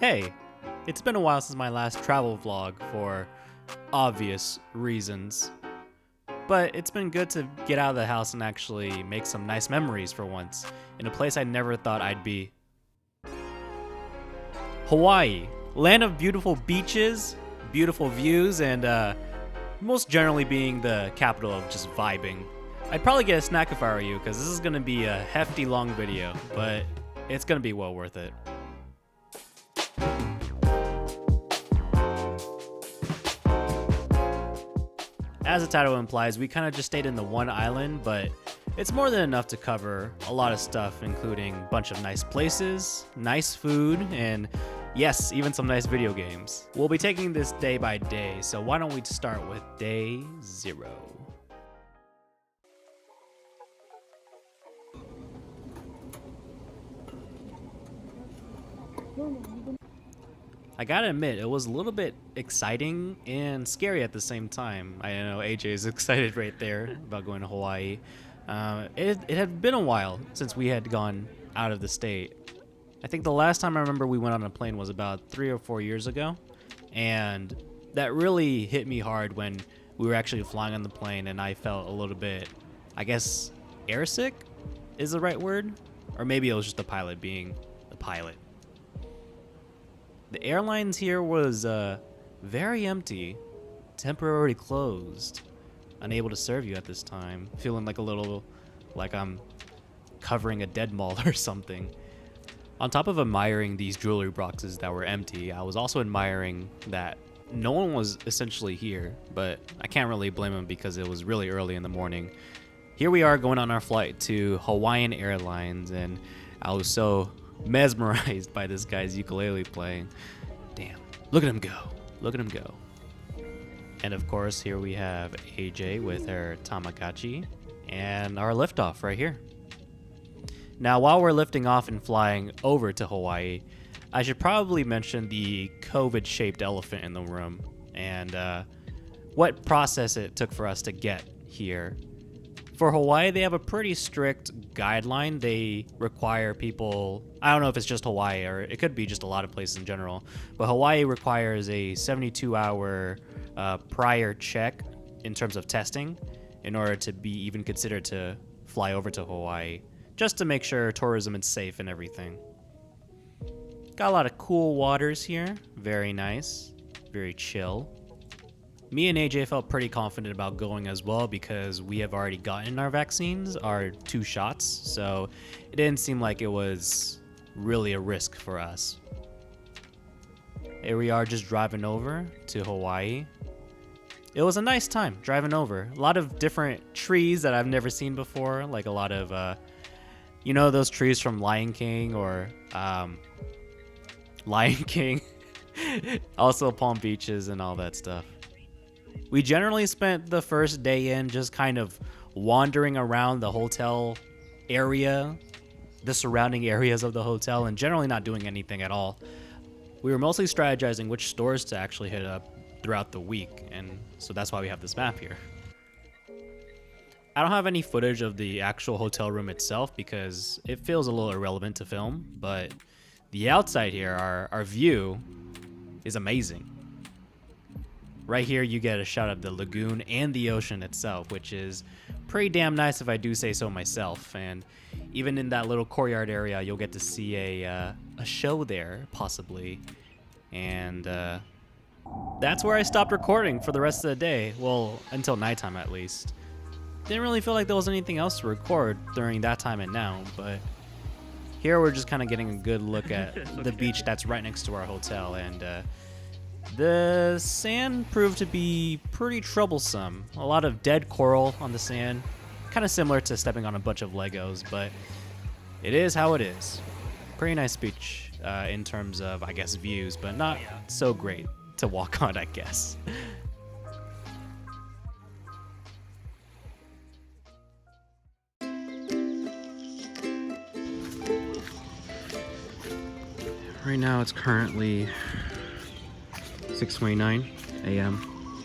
Hey, it's been a while since my last travel vlog for obvious reasons. But it's been good to get out of the house and actually make some nice memories for once, in a place I never thought I'd be. Hawaii, land of beautiful beaches, beautiful views, and most generally being the capital of just vibing. I'd probably get a snack if I were you, because this is going to be a hefty long video, but it's going to be well worth it. As the title implies, we kind of just stayed in the one island, but it's more than enough to cover a lot of stuff, including a bunch of nice places, nice food, and yes, even some nice video games. We'll be taking this day by day, so why don't we start with day 0. I gotta admit, it was a little bit exciting and scary at the same time. I know AJ is excited right there about going to Hawaii. It had been a while since we had gone out of the state. I think the last time I remember we went on a plane was about 3 or 4 years ago. And that really hit me hard when we were actually flying on the plane and I felt a little bit, I guess, airsick is the right word? Or maybe it was just the pilot being the pilot. The airlines here was very empty, temporarily closed, unable to serve you at this time. Feeling like a little like I'm covering a dead mall or something. On top of admiring these jewelry boxes that were empty, I was also admiring that no one was essentially here, but I can't really blame them because it was really early in the morning. Here we are going on our flight to Hawaiian Airlines, and I was so mesmerized by this guy's ukulele playing. Damn, look at him go. Look at him go. And of course, here we have AJ with her Tamagotchi and our liftoff right here. Now, while we're lifting off and flying over to Hawaii, I should probably mention the COVID-shaped elephant in the room and what process it took for us to get here. For Hawaii, they have a pretty strict guideline. They require people, I don't know if it's just Hawaii or it could be just a lot of places in general, but Hawaii requires a 72-hour prior check in terms of testing in order to be even considered to fly over to Hawaii, just to make sure tourism is safe and everything. Got a lot of cool waters here. Very nice, very chill. Me and AJ felt pretty confident about going as well because we have already gotten our vaccines, our 2 shots, so it didn't seem like it was really a risk for us. Here we are just driving over to Hawaii. It was a nice time driving over. A lot of different trees that I've never seen before, like a lot of, you know, those trees from Lion King or Lion King. Also Palm Beaches and all that stuff. We generally spent the first day in just kind of wandering around the hotel area, the surrounding areas of the hotel, and generally not doing anything at all. We were mostly strategizing which stores to actually hit up throughout the week, and so that's why we have this map here. I don't have any footage of the actual hotel room itself because it feels a little irrelevant to film, but the outside here, our view is amazing. Right here, you get a shot of the lagoon and the ocean itself, which is pretty damn nice if I do say so myself. And even in that little courtyard area, you'll get to see a show there, possibly. And that's where I stopped recording for the rest of the day. Well, until nighttime at least. Didn't really feel like there was anything else to record during that time and now, but here we're just kind of getting a good look at the beach that's right next to our hotel, and the sand proved to be pretty troublesome. A lot of dead coral on the sand, kind of similar to stepping on a bunch of Legos, but it is how it is. Pretty nice beach in terms of, I guess, views, but not so great to walk on, I guess. Right now it's currently 6:29 a.m.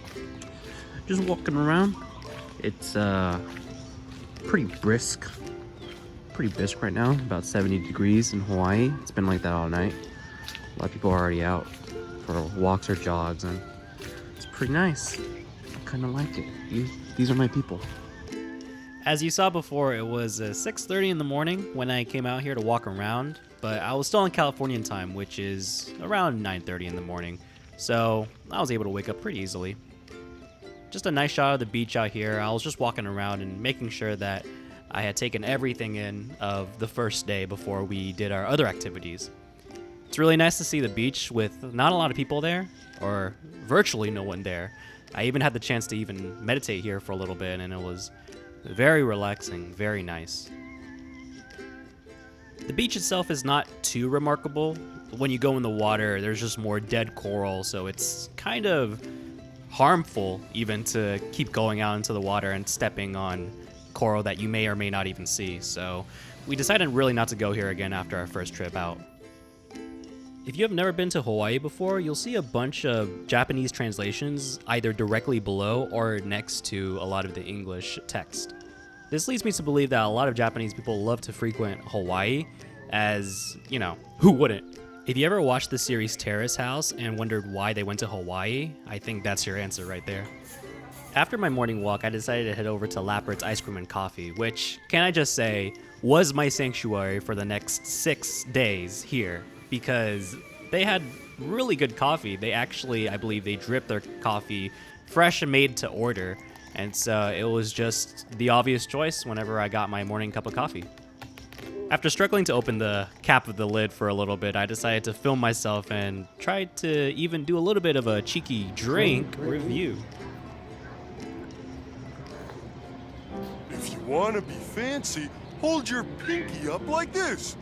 Just walking around. It's pretty brisk right now, about 70 degrees in Hawaii. It's been like that all night. A lot of people are already out for walks or jogs, and it's pretty nice. I kind of like it. These are my people. As you saw before, it was 6:30 in the morning when I came out here to walk around, but I was still in Californian time, which is around 9:30 in the morning, so I was able to wake up pretty easily. Just a nice shot of the beach out here. I was just walking around and making sure that I had taken everything in of the first day before we did our other activities. It's really nice to see the beach with not a lot of people there, or virtually no one there. I even had the chance to even meditate here for a little bit, and it was very relaxing, very nice. The beach itself is not too remarkable. When you go in the water, there's just more dead coral, so it's kind of harmful even to keep going out into the water and stepping on coral that you may or may not even see. So we decided really not to go here again after our first trip out. If you have never been to Hawaii before, you'll see a bunch of Japanese translations either directly below or next to a lot of the English text. This leads me to believe that a lot of Japanese people love to frequent Hawaii, as, you know, who wouldn't? If you ever watched the series Terrace House and wondered why they went to Hawaii, I think that's your answer right there. After my morning walk, I decided to head over to Lappert's Ice Cream and Coffee, which, can I just say, was my sanctuary for the next 6 days here, because they had really good coffee. They actually, I believe, they dripped their coffee fresh and made to order, and so it was just the obvious choice whenever I got my morning cup of coffee. After struggling to open the cap of the lid for a little bit, I decided to film myself and tried to even do a little bit of a cheeky drink review. If you want to be fancy, hold your pinky up like this.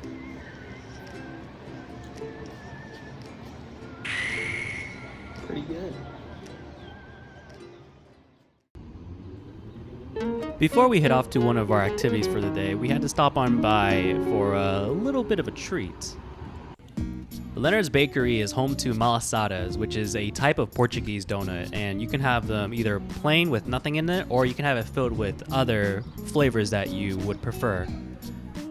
Pretty good. Before we head off to one of our activities for the day, we had to stop on by for a little bit of a treat. Leonard's Bakery is home to malasadas, which is a type of Portuguese donut, and you can have them either plain with nothing in it, or you can have it filled with other flavors that you would prefer.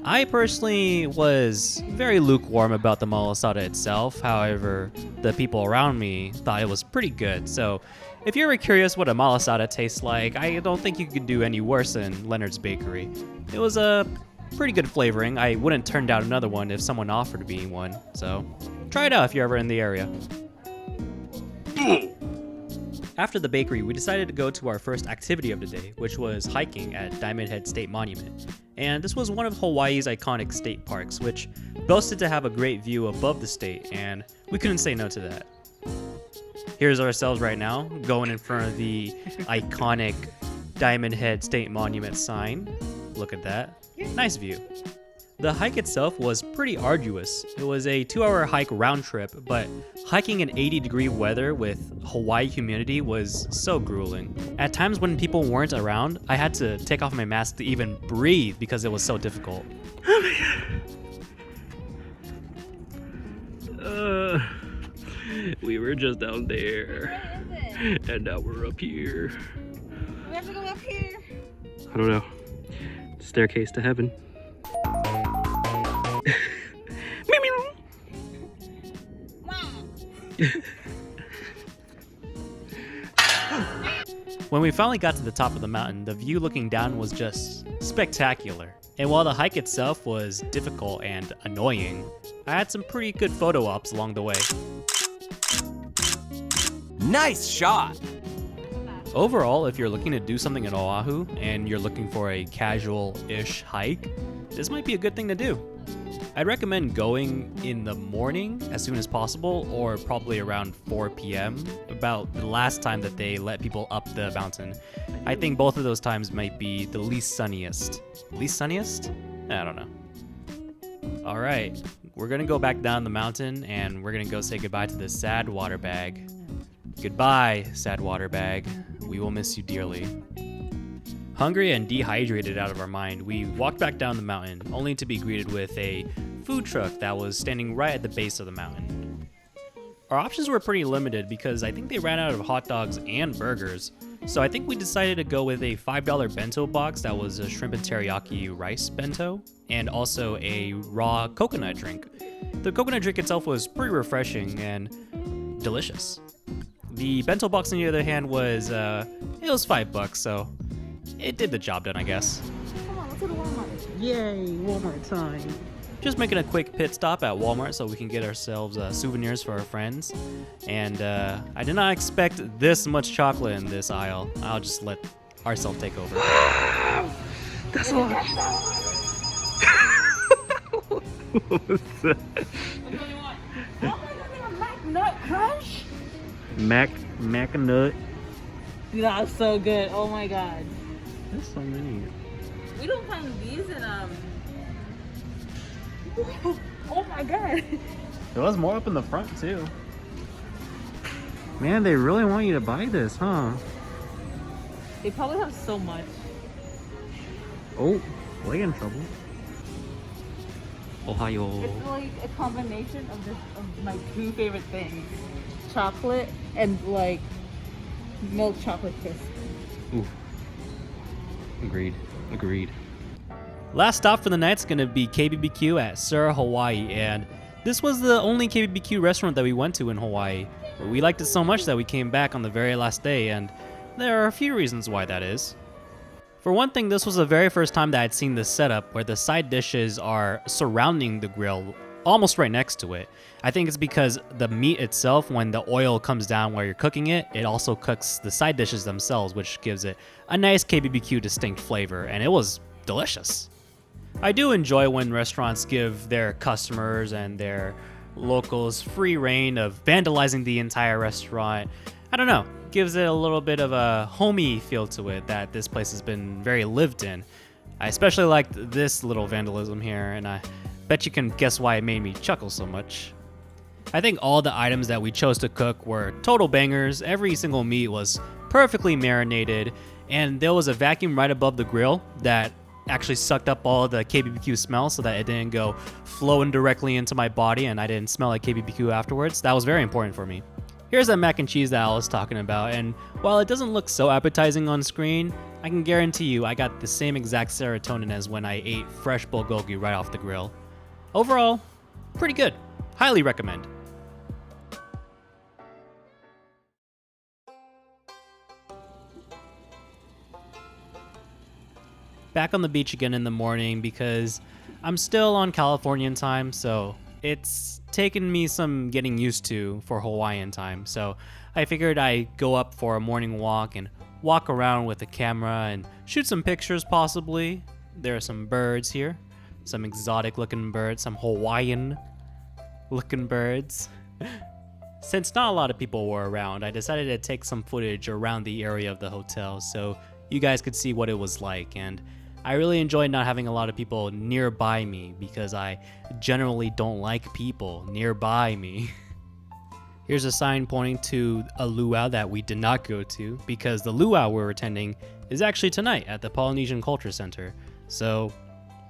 I personally was very lukewarm about the malasada itself. However, the people around me thought it was pretty good. So if you're curious what a malasada tastes like, I don't think you could do any worse than Leonard's Bakery. It was a pretty good flavoring. I wouldn't turn down another one if someone offered me one. So try it out if you're ever in the area. After the bakery, we decided to go to our first activity of the day, which was hiking at Diamond Head State Monument. And this was one of Hawaii's iconic state parks, which boasted to have a great view above the state, and we couldn't say no to that. Here's ourselves right now, going in front of the iconic Diamond Head State Monument sign. Look at that. Nice view. The hike itself was pretty arduous. It was a 2-hour hike round trip, but hiking in 80-degree weather with Hawaii humidity was so grueling. At times when people weren't around, I had to take off my mask to even breathe because it was so difficult. We were just down there, and now we're up here. We have to go up here. I don't know. Staircase to heaven. When we finally got to the top of the mountain, the view looking down was just spectacular. And while the hike itself was difficult and annoying, I had some pretty good photo ops along the way. Nice shot! Overall, if you're looking to do something in Oahu and you're looking for a casual-ish hike, this might be a good thing to do. I'd recommend going in the morning as soon as possible, or probably around 4 p.m., about the last time that they let people up the mountain. I think both of those times might be the least sunniest. Least sunniest? I don't know. All right, we're gonna go back down the mountain and we're gonna go say goodbye to this sad water bag. Goodbye, sad water bag. We will miss you dearly. Hungry and dehydrated out of our mind, we walked back down the mountain, only to be greeted with a food truck that was standing right at the base of the mountain. Our options were pretty limited because I think they ran out of hot dogs and burgers. So I think we decided to go with a $5 bento box that was a shrimp and teriyaki rice bento, and also a raw coconut drink. The coconut drink itself was pretty refreshing and delicious. The bento box, on the other hand, was it was $5, so it did the job done, I guess. Come on, let's go to Walmart. Yay, Walmart time. Just making a quick pit stop at Walmart so we can get ourselves souvenirs for our friends. And I did not expect this much chocolate in this aisle. I'll just let ourselves take over. That's a lot. What was that? Which one do you want? Oh my god, they have Mac Nut Crunch? Mac nut. That's so good. Oh my god. There's so many. We don't find these in Oh my god. There was more up in the front too. Man, they really want you to buy this, huh? They probably have so much. Oh, we in trouble. Ohio. It's like a combination of my two favorite things. Chocolate and like milk chocolate crisp. Ooh. Agreed. Last stop for the night's gonna be KBBQ at Sura, Hawaii, and this was the only KBBQ restaurant that we went to in Hawaii. We liked it so much that we came back on the very last day, and there are a few reasons why that is. For one thing, this was the very first time that I'd seen this setup where the side dishes are surrounding the grill, almost right next to it. I think it's because the meat itself, when the oil comes down while you're cooking it, it also cooks the side dishes themselves, which gives it a nice KBBQ distinct flavor, and it was delicious. I do enjoy when restaurants give their customers and their locals free reign of vandalizing the entire restaurant. I don't know, gives it a little bit of a homey feel to it that this place has been very lived in. I especially liked this little vandalism here, and I bet you can guess why it made me chuckle so much. I think all the items that we chose to cook were total bangers. Every single meat was perfectly marinated, and there was a vacuum right above the grill that actually sucked up all the KBBQ smell so that it didn't go flowing directly into my body and I didn't smell like KBBQ afterwards. That was very important for me. Here's that mac and cheese that I was talking about, and while it doesn't look so appetizing on screen, I can guarantee you I got the same exact serotonin as when I ate fresh bulgogi right off the grill. Overall, pretty good. Highly recommend. Back on the beach again in the morning because I'm still on Californian time, so it's taken me some getting used to for Hawaiian time. So I figured I'd go up for a morning walk and walk around with a camera and shoot some pictures possibly. There are some birds here, some exotic looking birds, some Hawaiian looking birds. Since not a lot of people were around, I decided to take some footage around the area of the hotel so you guys could see what it was like, and I really enjoyed not having a lot of people nearby me because I generally don't like people nearby me. Here's a sign pointing to a luau that we did not go to because the luau we're attending is actually tonight at the Polynesian Culture Center. So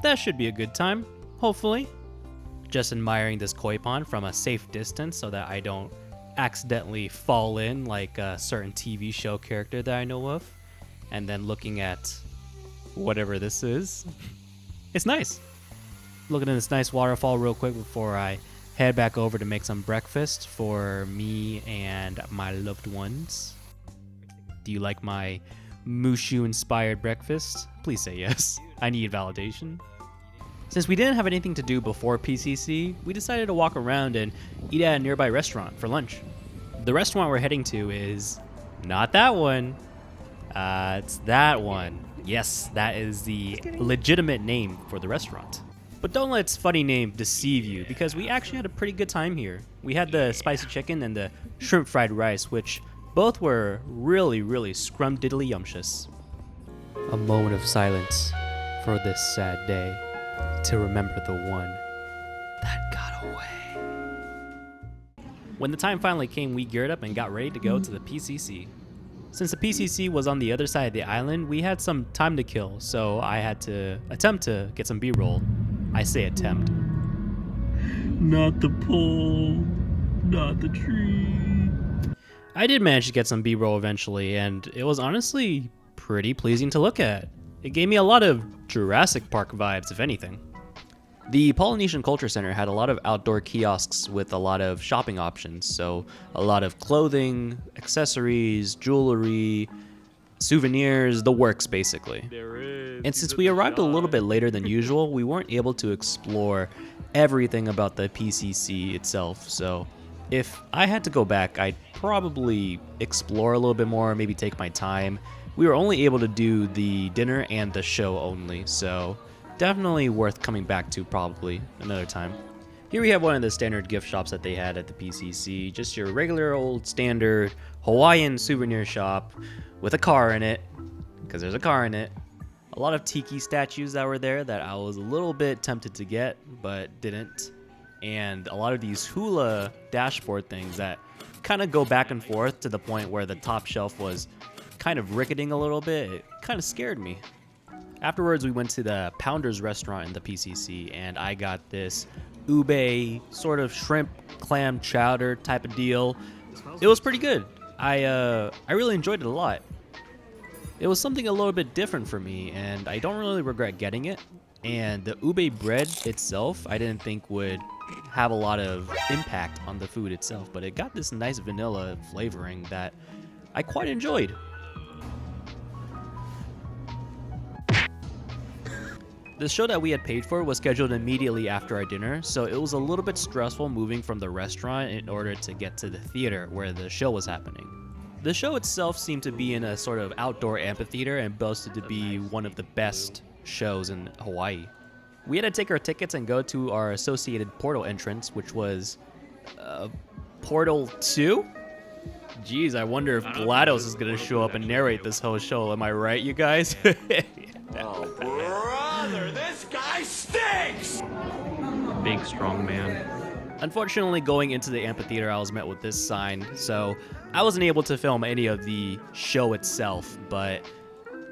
that should be a good time, hopefully. Just admiring this koi pond from a safe distance so that I don't accidentally fall in like a certain TV show character that I know of. And then looking at whatever this is. It's nice. Looking at this nice waterfall real quick before I head back over to make some breakfast for me and my loved ones. Do you like my Mushu inspired breakfast? Please say yes. I need validation. Since we didn't have anything to do before PCC, we decided to walk around and eat at a nearby restaurant for lunch. The restaurant we're heading to is not that one. It's that one. Yes, that is the legitimate name for the restaurant. But don't let its funny name deceive you, because we actually had a pretty good time here. We had the spicy chicken and the shrimp fried rice, which both were really, really scrumdiddly-yumptious. A moment of silence for this sad day, to remember the one that got away. When the time finally came, we geared up and got ready to go to the PCC. Since the PCC was on the other side of the island, we had some time to kill, so I had to attempt to get some B-roll. I say attempt. Not the pole, not the tree. I did manage to get some B-roll eventually, and it was honestly pretty pleasing to look at. It gave me a lot of Jurassic Park vibes, if anything. The Polynesian Culture Center had a lot of outdoor kiosks with a lot of shopping options, so a lot of clothing, accessories, jewelry, souvenirs, the works basically. And since we arrived a little bit later than usual, we weren't able to explore everything about the PCC itself, so if I had to go back, I'd probably explore a little bit more, maybe take my time. We were only able to do the dinner and the show only, so definitely worth coming back to probably another time. Here we have one of the standard gift shops that they had at the PCC, just your regular old standard Hawaiian souvenir shop with a car in it, because there's a car in it. A lot of tiki statues that were there that I was a little bit tempted to get, but didn't. And a lot of these hula dashboard things that kind of go back and forth to the point where the top shelf was kind of ricketing a little bit. It kind of scared me. Afterwards, we went to the Pounders restaurant in the PCC, and I got this ube sort of shrimp clam chowder type of deal. It was pretty good. I really enjoyed it a lot. It was something a little bit different for me, and I don't really regret getting it. And the ube bread itself, I didn't think would have a lot of impact on the food itself, but it got this nice vanilla flavoring that I quite enjoyed. The show that we had paid for was scheduled immediately after our dinner, so it was a little bit stressful moving from the restaurant in order to get to the theater where the show was happening. The show itself seemed to be in a sort of outdoor amphitheater and boasted to be one of the best shows in Hawaii. We had to take our tickets and go to our associated portal entrance, which was Portal 2? Jeez, I wonder if GLaDOS is gonna show up and narrate this whole show. Am I right, you guys? Oh, brother, this guy stinks! Big, strong man. Unfortunately, going into the amphitheater, I was met with this sign, so I wasn't able to film any of the show itself, but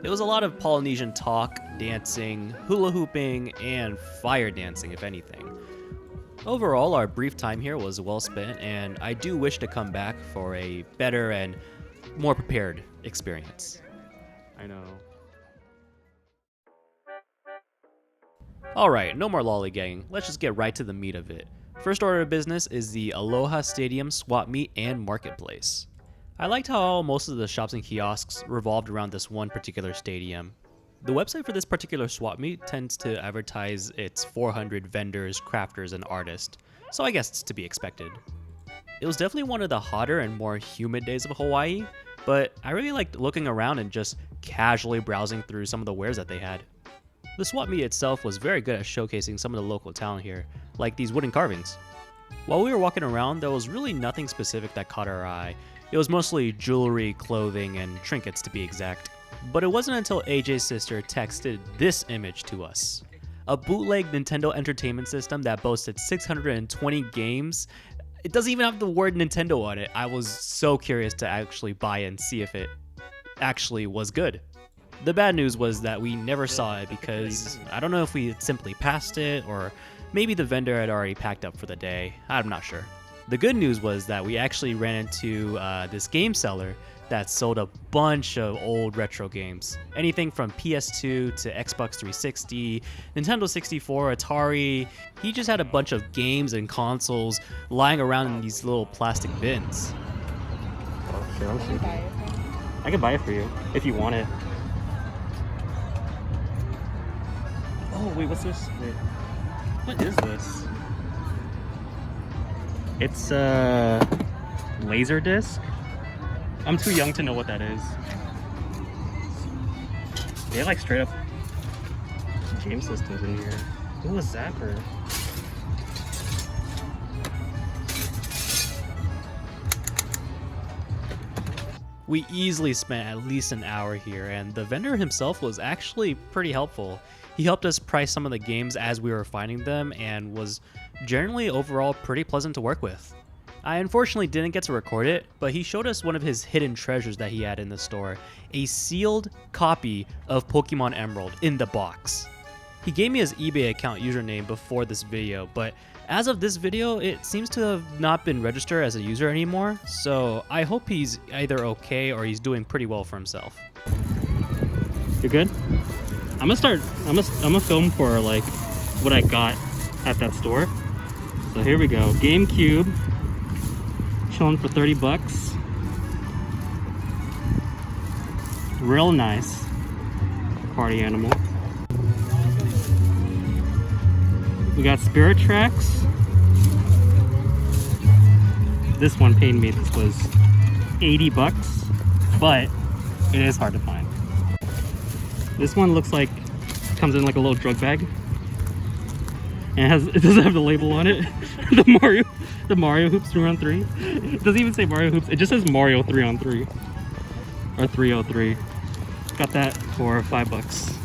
it was a lot of Polynesian talk, dancing, hula hooping, and fire dancing, if anything. Overall, our brief time here was well spent, and I do wish to come back for a better and more prepared experience. I know. Alright, no more lollygagging. Let's just get right to the meat of it. First order of business is the Aloha Stadium swap meet and marketplace. I liked how most of the shops and kiosks revolved around this one particular stadium. The website for this particular swap meet tends to advertise its 400 vendors, crafters, and artists, so I guess it's to be expected. It was definitely one of the hotter and more humid days of Hawaii, but I really liked looking around and just casually browsing through some of the wares that they had. The swap meet itself was very good at showcasing some of the local talent here, like these wooden carvings. While we were walking around, there was really nothing specific that caught our eye. It was mostly jewelry, clothing, and trinkets to be exact. But it wasn't until AJ's sister texted this image to us. A bootleg Nintendo Entertainment System that boasted 620 games. It doesn't even have the word Nintendo on it. I was so curious to actually buy it and see if it actually was good. The bad news was that we never saw it because I don't know if we had simply passed it or maybe the vendor had already packed up for the day. I'm not sure. The good news was that we actually ran into this game seller that sold a bunch of old retro games. Anything from PS2 to Xbox 360, Nintendo 64, Atari. He just had a bunch of games and consoles lying around in these little plastic bins. Oh, shit, I'm sleeping. I can buy it for you if you want it. Oh, wait, what's this? Wait. What is this? It's a laser disc. I'm too young to know what that is. They have like straight up game systems in here. Ooh, a zapper. We easily spent at least an hour here, and the vendor himself was actually pretty helpful. He helped us price some of the games as we were finding them and was generally overall pretty pleasant to work with. I unfortunately didn't get to record it, but he showed us one of his hidden treasures that he had in the store, a sealed copy of Pokemon Emerald in the box. He gave me his eBay account username before this video, but as of this video, it seems to have not been registered as a user anymore, so I hope he's either okay or he's doing pretty well for himself. You're good? I'm gonna film for like what I got at that store. So here we go. GameCube, chilling for 30 bucks. Real nice party animal. We got Spirit Tracks. This one paid me. This was 80 bucks, but it is hard to find. This one looks like comes in like a little drug bag, and it doesn't have the label on it. the Mario Hoops 3-on-3. It doesn't even say Mario Hoops. It just says Mario 3-on-3 or 303. Got that for 5 bucks.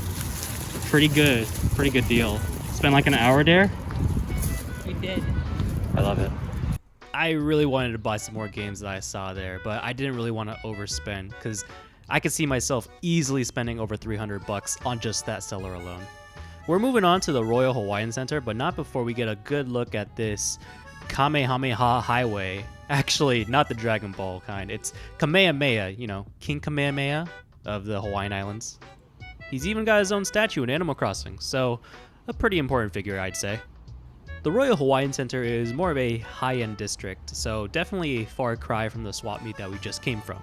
Pretty good deal. Spent like an hour there. We did. I love it. I really wanted to buy some more games that I saw there, but I didn't really want to overspend because I could see myself easily spending over 300 bucks on just that seller alone. We're moving on to the Royal Hawaiian Center, but not before we get a good look at this Kamehameha Highway. Actually, not the Dragon Ball kind. It's Kamehameha, you know, King Kamehameha of the Hawaiian Islands. He's even got his own statue in Animal Crossing, so a pretty important figure, I'd say. The Royal Hawaiian Center is more of a high-end district, so definitely a far cry from the swap meet that we just came from.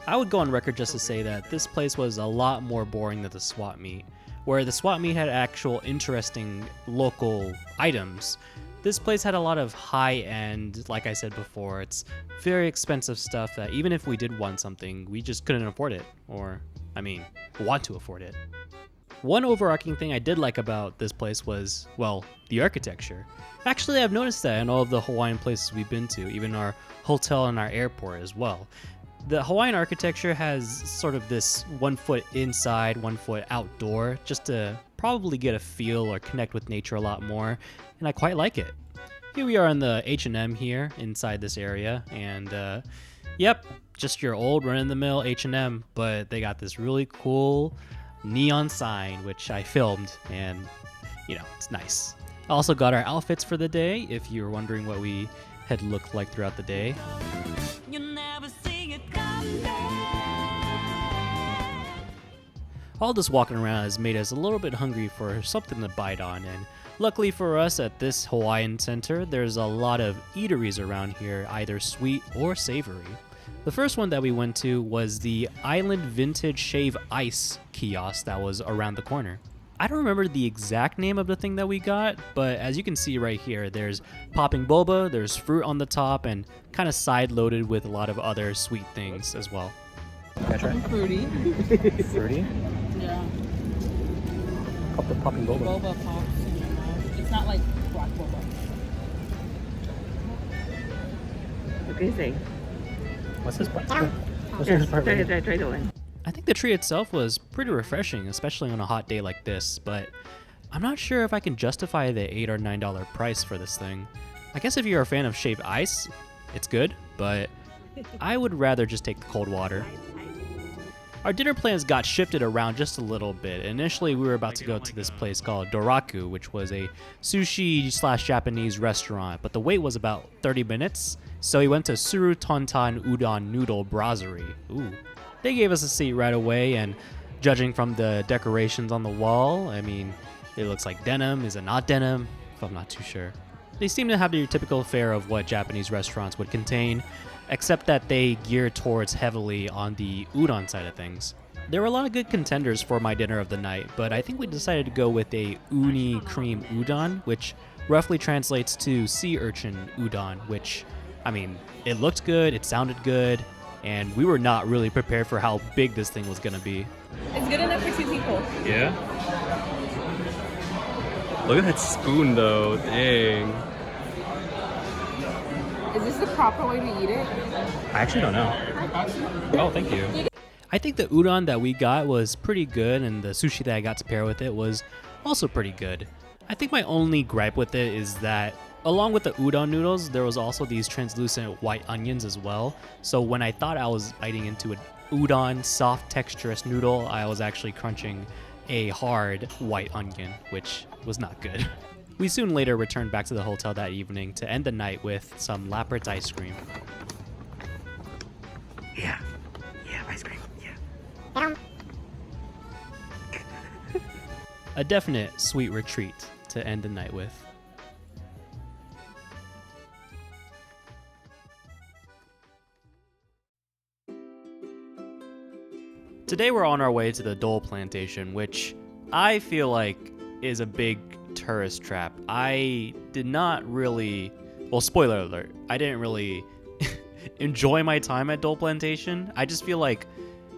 I would go on record just to say that this place was a lot more boring than the swap meet. Where the swap meet had actual interesting local items, this place had a lot of high-end, like I said before, it's very expensive stuff that even if we did want something, we just couldn't afford it, or, I mean, want to afford it. One overarching thing I did like about this place was, well, the architecture. Actually, I've noticed that in all of the Hawaiian places we've been to, even our hotel and our airport as well. The Hawaiian architecture has sort of this 1 foot inside, 1 foot outdoor, just to probably get a feel or connect with nature a lot more, and I quite like it. Here we are in the H&M here, inside this area, and yep, just your old run-in-the-mill H&M, but they got this really cool neon sign, which I filmed, and, you know, it's nice. I also got our outfits for the day, if you were wondering what we had looked like throughout the day. All this walking around has made us a little bit hungry for something to bite on, and luckily for us at this Hawaiian Center, there's a lot of eateries around here, either sweet or savory. The first one that we went to was the Island Vintage Shave Ice kiosk that was around the corner. I don't remember the exact name of the thing that we got, but as you can see right here, there's popping boba, there's fruit on the top, and kind of side-loaded with a lot of other sweet things as well. Can I try it? Fruity. Fruity? Yeah. Pop the popping boba. Boba pops in your mouth. It's not like black boba. What do you think? What's this part? What's this part? Try the one. I think the tree itself was pretty refreshing, especially on a hot day like this, but I'm not sure if I can justify the $8 or $9 price for this thing. I guess if you're a fan of shaved ice, it's good, but I would rather just take the cold water. Our dinner plans got shifted around just a little bit. Initially, we were about to go to this place called Doraku, which was a sushi/Japanese restaurant, but the wait was about 30 minutes, so we went to Suru Tontan Udon Noodle Brasserie. Ooh. They gave us a seat right away, and judging from the decorations on the wall, I mean, it looks like denim. Is it not denim? I'm not too sure. They seem to have your typical fare of what Japanese restaurants would contain, except that they gear towards heavily on the udon side of things. There were a lot of good contenders for my dinner of the night, but I think we decided to go with a uni cream udon, which roughly translates to sea urchin udon, which, I mean, it looked good, it sounded good, and we were not really prepared for how big this thing was gonna be. It's good enough for 2 people. Yeah? Look at that spoon though, dang. Is this the proper way to eat it? I actually don't know. Oh, thank you. I think the udon that we got was pretty good, and the sushi that I got to pair with it was also pretty good. I think my only gripe with it is that along with the udon noodles, there was also these translucent white onions as well. So when I thought I was biting into an udon soft texturous noodle, I was actually crunching a hard white onion, which was not good. We soon later returned back to the hotel that evening to end the night with some Lappert's ice cream. Yeah. Yeah, ice cream. Yeah. A definite sweet retreat to end the night with. Today we're on our way to the Dole Plantation, which I feel like is a big tourist trap. I did not really, well, spoiler alert, I didn't really enjoy my time at Dole Plantation. I just feel like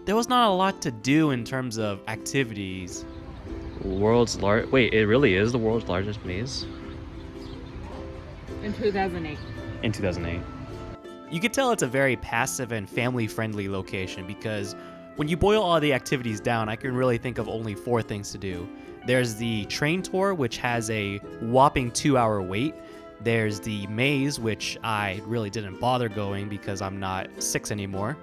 there was not a lot to do in terms of activities. Wait, it really is the world's largest maze? In 2008. In 2008. You could tell it's a very passive and family-friendly location because when you boil all the activities down, I can really think of only 4 things to do. There's the train tour, which has a whopping 2-hour wait. There's the maze, which I really didn't bother going because I'm not 6 anymore.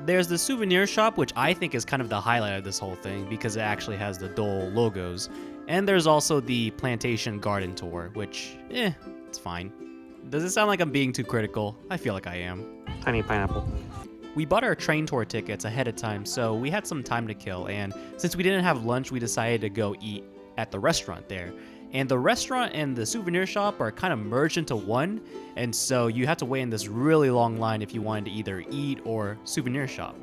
There's the souvenir shop, which I think is kind of the highlight of this whole thing because it actually has the Dole logos. And there's also the plantation garden tour, which, it's fine. Does it sound like I'm being too critical? I feel like I am. Tiny pineapple. We bought our train tour tickets ahead of time, so we had some time to kill, and since we didn't have lunch, we decided to go eat at the restaurant there. And the restaurant and the souvenir shop are kind of merged into one, and so you have to wait in this really long line if you wanted to either eat or souvenir shop.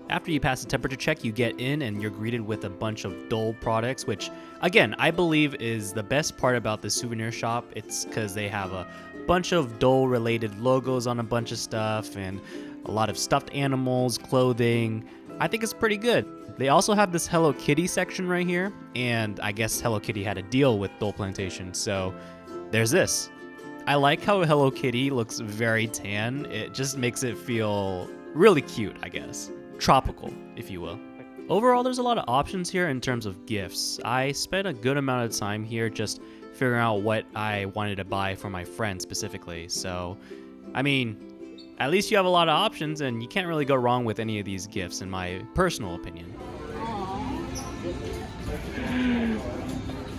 After you pass the temperature check, you get in and you're greeted with a bunch of Dole products, which, again, I believe is the best part about the souvenir shop. It's because they have a bunch of Dole-related logos on a bunch of stuff, and a lot of stuffed animals, clothing. I think it's pretty good. They also have this Hello Kitty section right here, and I guess Hello Kitty had a deal with Dole Plantation, so there's this. I like how Hello Kitty looks very tan. It just makes it feel really cute, I guess. Tropical, if you will. Overall, there's a lot of options here in terms of gifts. I spent a good amount of time here just figuring out what I wanted to buy for my friend specifically, so, I mean, at least you have a lot of options, and you can't really go wrong with any of these gifts, in my personal opinion.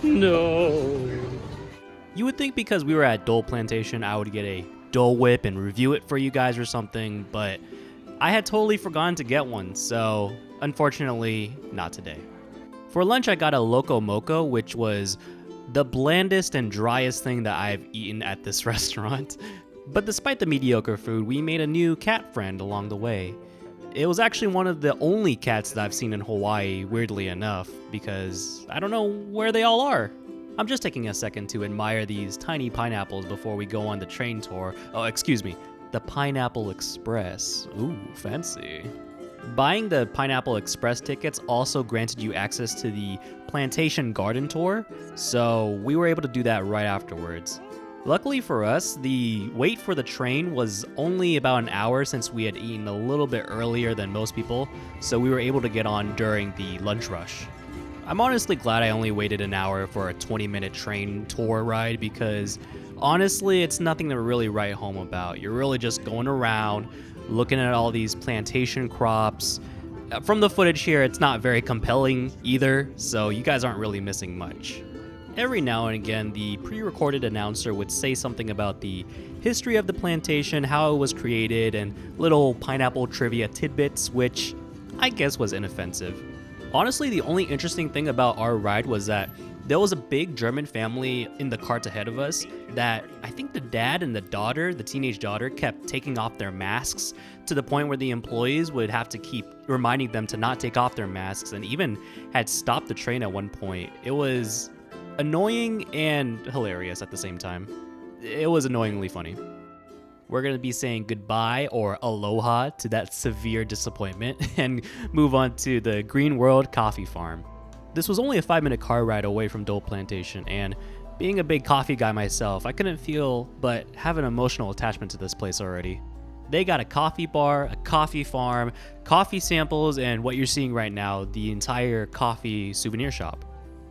No. You would think because we were at Dole Plantation, I would get a Dole Whip and review it for you guys or something, but I had totally forgotten to get one, so unfortunately, not today. For lunch, I got a Loco Moco, which was the blandest and driest thing that I've eaten at this restaurant. But despite the mediocre food, we made a new cat friend along the way. It was actually one of the only cats that I've seen in Hawaii, weirdly enough, because I don't know where they all are. I'm just taking a second to admire these tiny pineapples before we go on the train tour. Oh, excuse me, the Pineapple Express. Ooh, fancy. Buying the Pineapple Express tickets also granted you access to the Plantation Garden Tour, so we were able to do that right afterwards. Luckily for us, the wait for the train was only about an hour since we had eaten a little bit earlier than most people, so we were able to get on during the lunch rush. I'm honestly glad I only waited an hour for a 20-minute train tour ride because honestly, it's nothing to really write home about. You're really just going around, looking at all these plantation crops. From the footage here, it's not very compelling either, so you guys aren't really missing much. Every now and again, the pre-recorded announcer would say something about the history of the plantation, how it was created, and little pineapple trivia tidbits, which I guess was inoffensive. Honestly, the only interesting thing about our ride was that there was a big German family in the cart ahead of us that I think the dad and the daughter, the teenage daughter, kept taking off their masks to the point where the employees would have to keep reminding them to not take off their masks and even had stopped the train at one point. It was annoying and hilarious at the same time. It was annoyingly funny. We're going to be saying goodbye or aloha to that severe disappointment and move on to the Green World Coffee Farm. This was only a 5-minute car ride away from Dole Plantation, and being a big coffee guy myself, I couldn't feel but have an emotional attachment to this place already. They got a coffee bar, a coffee farm, coffee samples, and what you're seeing right now, the entire coffee souvenir shop.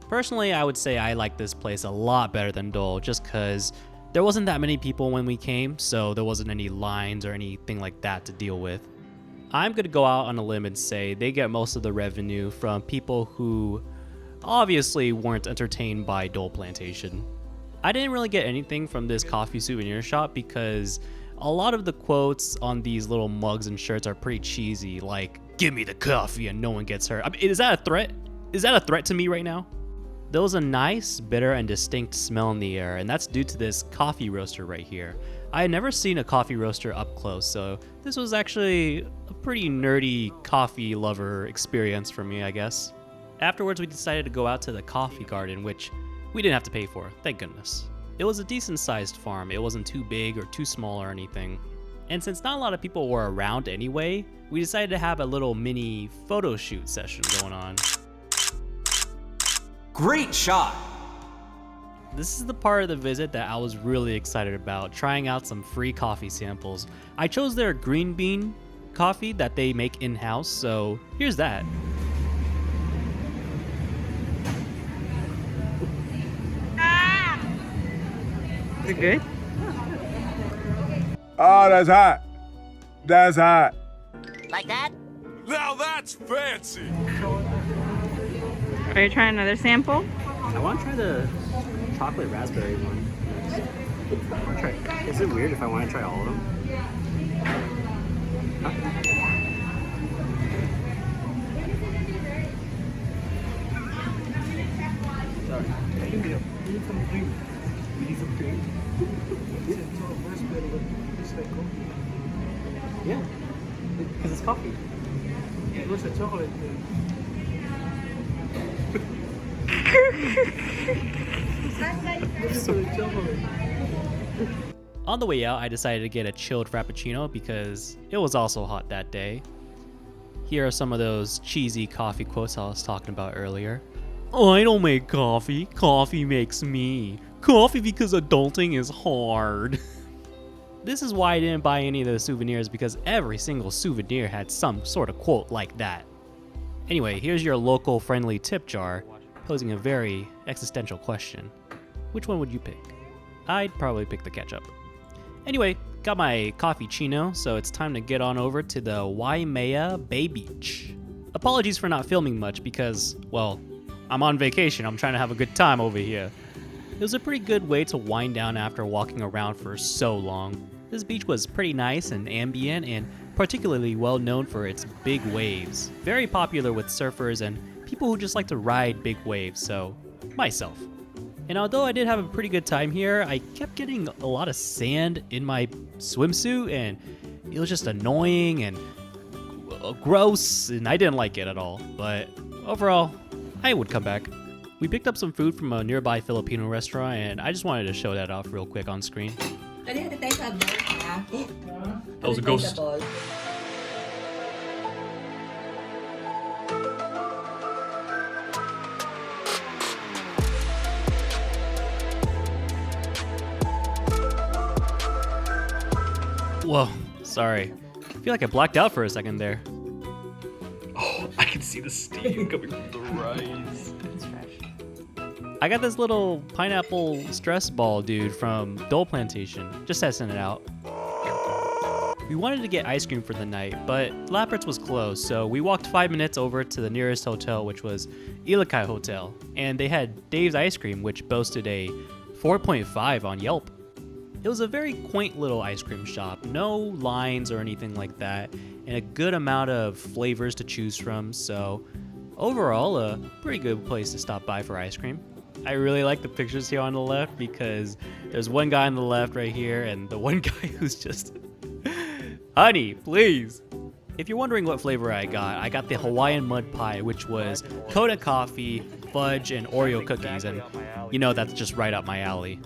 Personally, I would say I like this place a lot better than Dole just because there wasn't that many people when we came, so there wasn't any lines or anything like that to deal with. I'm going to go out on a limb and say they get most of the revenue from people who obviously weren't entertained by Dole Plantation. I didn't really get anything from this coffee souvenir shop because a lot of the quotes on these little mugs and shirts are pretty cheesy, like, "Give me the coffee and no one gets hurt." I mean, is that a threat? Is that a threat to me right now? There was a nice, bitter, and distinct smell in the air, and that's due to this coffee roaster right here. I had never seen a coffee roaster up close, so this was actually a pretty nerdy coffee lover experience for me, I guess. Afterwards, we decided to go out to the coffee garden, which we didn't have to pay for, thank goodness. It was a decent-sized farm. It wasn't too big or too small or anything. And since not a lot of people were around anyway, we decided to have a little mini photo shoot session going on. Great shot! This is the part of the visit that I was really excited about, trying out some free coffee samples. I chose their green bean coffee that they make in-house, so here's that. Is it good? Oh, that's hot. That's hot. Like that? Now that's fancy! Are you trying another sample? I want to try the chocolate raspberry one next. Is it weird if I want to try all of them? Yeah, because it's coffee. It looks like chocolate. On the way out, I decided to get a chilled Frappuccino because it was also hot that day. Here are some of those cheesy coffee quotes I was talking about earlier. "I don't make coffee, coffee makes me. Coffee because adulting is hard." This is why I didn't buy any of the souvenirs, because every single souvenir had some sort of quote like that. Anyway, here's your local friendly tip jar, posing a very existential question. Which one would you pick? I'd probably pick the ketchup. Anyway, got my coffee chino, so it's time to get on over to the Waimea Bay Beach. Apologies for not filming much because, well, I'm on vacation. I'm trying to have a good time over here. It was a pretty good way to wind down after walking around for so long. This beach was pretty nice and ambient, and particularly well known for its big waves. Very popular with surfers and people who just like to ride big waves, so myself. And although I did have a pretty good time here, I kept getting a lot of sand in my swimsuit, and it was just annoying and gross, and I didn't like it at all. But overall, I would come back. We picked up some food from a nearby Filipino restaurant, and I just wanted to show that off real quick on screen. That was a ghost. Whoa, sorry. I feel like I blacked out for a second there. Oh, I can see the steam coming from the rice. I got this little pineapple stress ball dude from Dole Plantation. Just testing it out. We wanted to get ice cream for the night, but Lappert's was closed, so we walked 5 minutes over to the nearest hotel, which was LAKEY Hotel, and they had Dave's Ice Cream, which boasted a 4.5 on Yelp. It was a very quaint little ice cream shop, no lines or anything like that, and a good amount of flavors to choose from, so overall, a pretty good place to stop by for ice cream. I really like the pictures here on the left because there's one guy on the left right here and the one guy who's just, honey, please. If you're wondering what flavor I got the Hawaiian mud pie, which was coconut coffee, fudge, and Oreo cookies, and you know that's just right up my alley.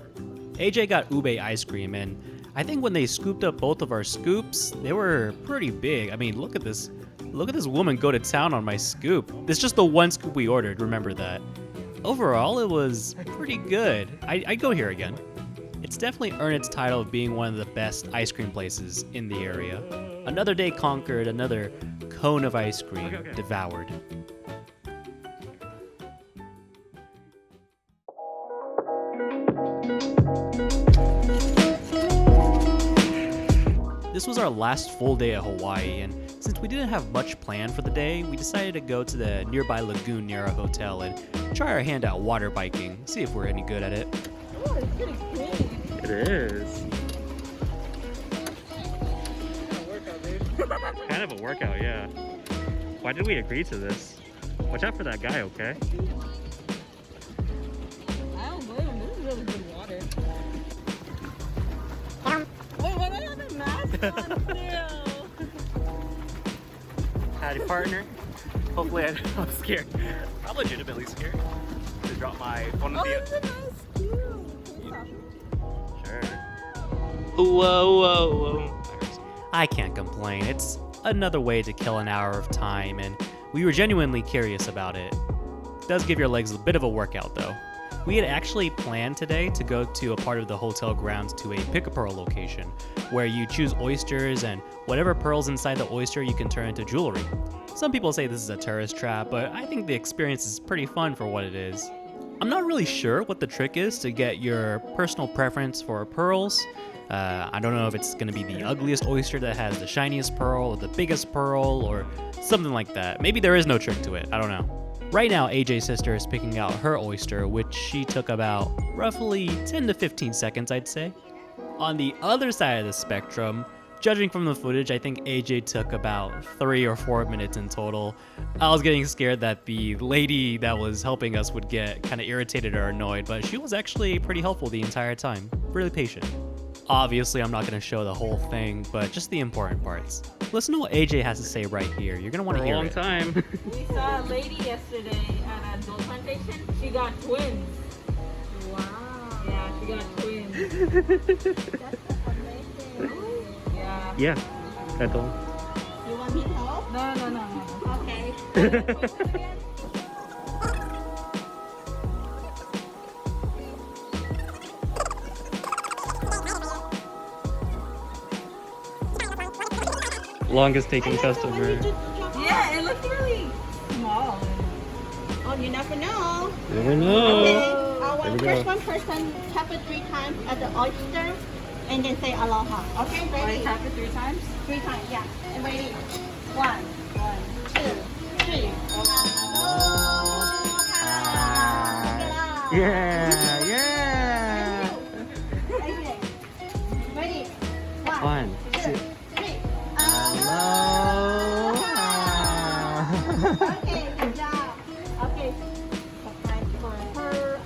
AJ got ube ice cream, and I think when they scooped up both of our scoops, they were pretty big. I mean, look at this woman go to town on my scoop. It's just the one scoop we ordered, remember that. Overall, it was pretty good. I'd go here again. It's definitely earned its title of being one of the best ice cream places in the area. Another day conquered, another cone of ice cream devoured. This was our last full day at Hawaii, and Since we didn't have much planned for the day, we decided to go to the nearby lagoon near our hotel and try our hand at water biking, see if we're any good at it. Oh, it's getting clean. It is. Kind of a workout, yeah. Why did we agree to this? Watch out for that guy, okay? I don't blame him. This is really good water. Wait, why do I have a mask on still? Howdy, partner. Hopefully I'm scared. I'm legitimately scared to drop my phone Oh, in this is a nice view. Sure. Whoa, whoa, whoa. I can't complain. It's another way to kill an hour of time, and we were genuinely curious about it. It does give your legs a bit of a workout, though. We had actually planned today to go to a part of the hotel grounds to a pick-a-pearl location, where you choose oysters, and whatever pearls inside the oyster you can turn into jewelry. Some people say this is a tourist trap, but I think the experience is pretty fun for what it is. I'm not really sure what the trick is to get your personal preference for pearls. I don't know if it's going to be the ugliest oyster that has the shiniest pearl or the biggest pearl or something like that. Maybe there is no trick to it. I don't know. Right now, AJ's sister is picking out her oyster, which she took about roughly 10 to 15 seconds, I'd say. On the other side of the spectrum, judging from the footage, I think AJ took about 3 or 4 minutes in total. I was getting scared that the lady that was helping us would get kind of irritated or annoyed, but she was actually pretty helpful the entire time. Really patient. Obviously, I'm not going to show the whole thing, but just the important parts. Listen to what AJ has to say right here. You're going to want to For a hear long it. time. We saw a lady yesterday at a Dole Plantation. She got twins. Wow. Yeah, she got twins. That's amazing. Yeah. Yeah, that's all. You want me to help? No. Okay. Longest taking customer. Yeah, it looks really small. Oh, you never know. Never know. Okay, There we first go. one person tap it 3 times at the oyster and then say aloha. Okay, I ready? tapped it 3 times. 3 times, yeah. And ready? 1, 2, 3. Aloha. Yeah, yeah. Okay. Ready? 1, One, 2, 3. Aloha. Okay, good job. Okay, time for her.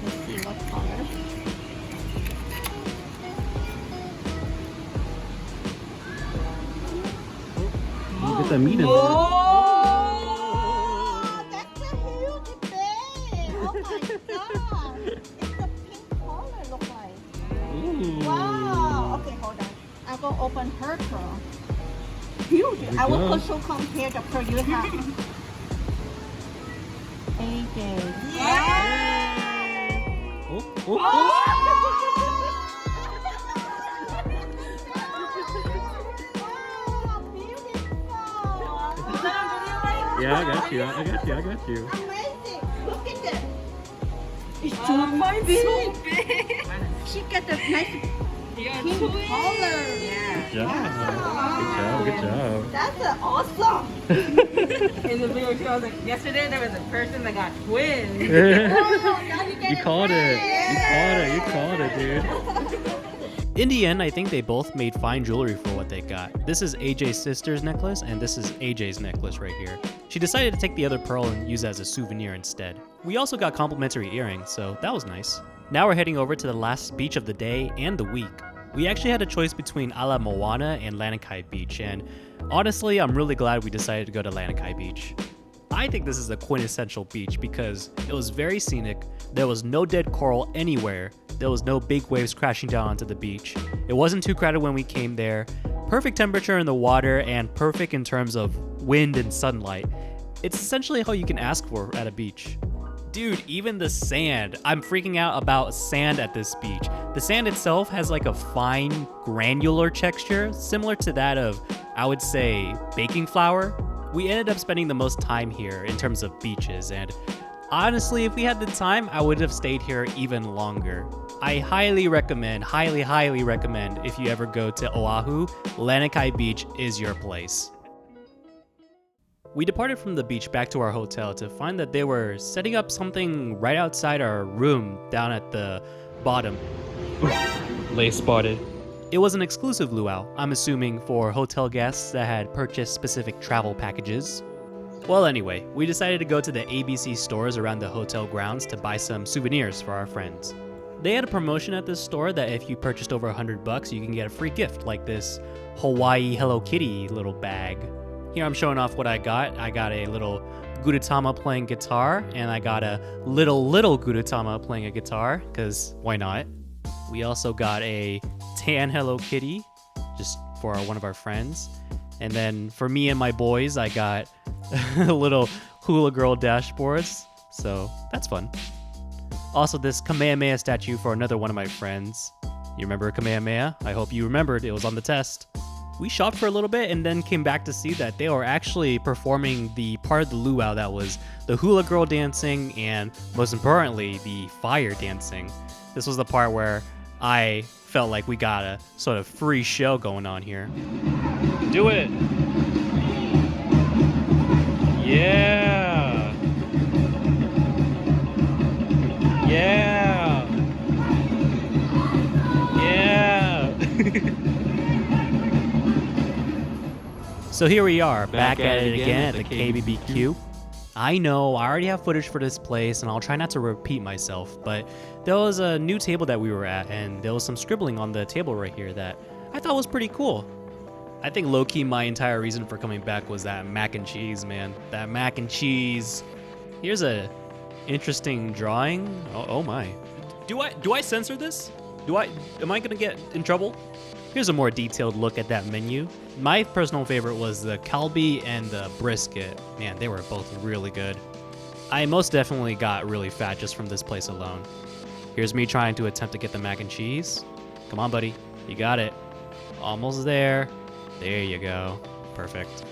Let's see what color. Get the meat in there. Oh, that's a huge thing. Oh my god. It's a pink color, look like. Ooh. Wow. Okay, hold on. I'll go open her pearl. Huge. I will go. also compare the pearl you have. AJ. Oh, oh, Wow, beautiful. Yeah, I got you. I got you. Amazing. Look at this. It's Oh, too mine's big. so big. She got the nice Yeah, pink twins. color. Good job. Good job. That's awesome. In the video too, I was like, yesterday there was a person that got twins. You called it. You called it, dude. In the end, I think they both made fine jewelry for what they got. This is AJ's sister's necklace, and this is AJ's necklace right here. She decided to take the other pearl and use it as a souvenir instead. We also got complimentary earrings, so that was nice. Now we're heading over to the last beach of the day and the week. We actually had a choice between Ala Moana and Lanakai Beach, and honestly, I'm really glad we decided to go to Lanakai Beach. I think this is a quintessential beach because it was very scenic, there was no dead coral anywhere, there was no big waves crashing down onto the beach, it wasn't too crowded when we came there, perfect temperature in the water, and perfect in terms of wind and sunlight. It's essentially all you can ask for at a beach. Dude, even the sand. I'm freaking out about sand at this beach. The sand itself has like a fine, granular texture, similar to that of, I would say, baking flour. We ended up spending the most time here in terms of beaches, and Honestly, if we had the time, I would have stayed here even longer. I highly recommend, highly recommend if you ever go to Oahu, Lanakai Beach is your place. We departed from the beach back to our hotel to find that they were setting up something right outside our room down at the bottom. Lay spotted. It was an exclusive luau, I'm assuming for hotel guests that had purchased specific travel packages. Well, anyway, we decided to go to the ABC stores around the hotel grounds to buy some souvenirs for our friends. They had a promotion at this store that if you purchased over $100, you can get a free gift like this Hawaii Hello Kitty little bag. Here I'm showing off what I got. I got a little Gudetama playing guitar, and I got a little Gudetama playing a guitar, because why not? We also got a tan Hello Kitty, just for one of our friends. And then for me and my boys, I got little hula girl dashboards, so that's fun. Also, this Kamehameha statue for another one of my friends. You remember Kamehameha? I hope you remembered, it was on the test. We shopped for a little bit and then came back to see that they were actually performing the part of the luau that was the hula girl dancing and, most importantly, the fire dancing. This was the part where I felt like we got a sort of free show going on here. Do it. Yeah. Yeah. Yeah. So here we are, back at it again at the KBBQ. I know, I already have footage for this place, and I'll try not to repeat myself, but there was a new table that we were at, and there was some scribbling on the table right here that I thought was pretty cool. I think low-key my entire reason for coming back was that mac and cheese, man. That mac and cheese. Here's a interesting drawing. Oh my. Do I censor this? Am I gonna get in trouble? Here's a more detailed look at that menu. My personal favorite was the kalbi and the brisket. Man, they were both really good. I most definitely got really fat just from this place alone. Here's me trying to attempt to get the mac and cheese. Come on, buddy. You got it. Almost there. There you go. Perfect.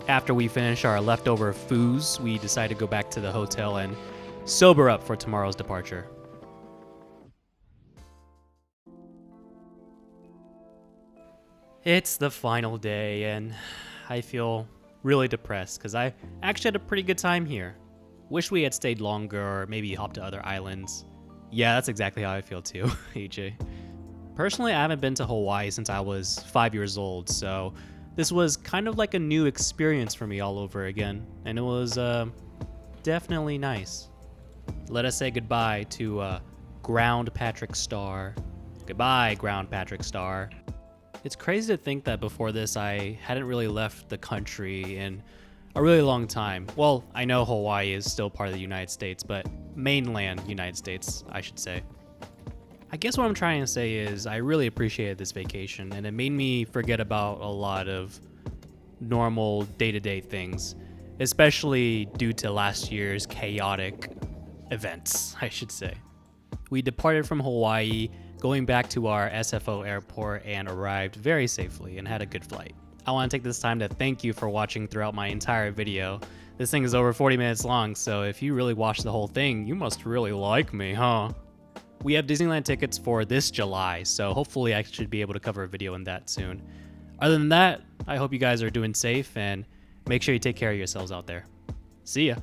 After we finish our leftover foos, we decide to go back to the hotel and sober up for tomorrow's departure. It's the final day, and I feel really depressed because I actually had a pretty good time here. Wish we had stayed longer or maybe hopped to other islands. Yeah, that's exactly how I feel too, AJ. Personally, I haven't been to Hawaii since I was 5 years old, so this was kind of like a new experience for me all over again, and it was definitely nice. Let us say goodbye to Ground Patrick Star. Goodbye, Ground Patrick Star. It's crazy to think that before this I hadn't really left the country in a really long time. Well, I know Hawaii is still part of the United States, but mainland United States, I should say. I guess what I'm trying to say is I really appreciated this vacation, and it made me forget about a lot of normal day-to-day things, especially due to last year's chaotic events, I should say. We departed from Hawaii, going back to our SFO airport, and arrived very safely and had a good flight. I want to take this time to thank you for watching throughout my entire video. This thing is over 40 minutes long, so if you really watched the whole thing, you must really like me, huh? We have Disneyland tickets for this July, so hopefully I should be able to cover a video on that soon. Other than that, I hope you guys are doing safe, and make sure you take care of yourselves out there. See ya.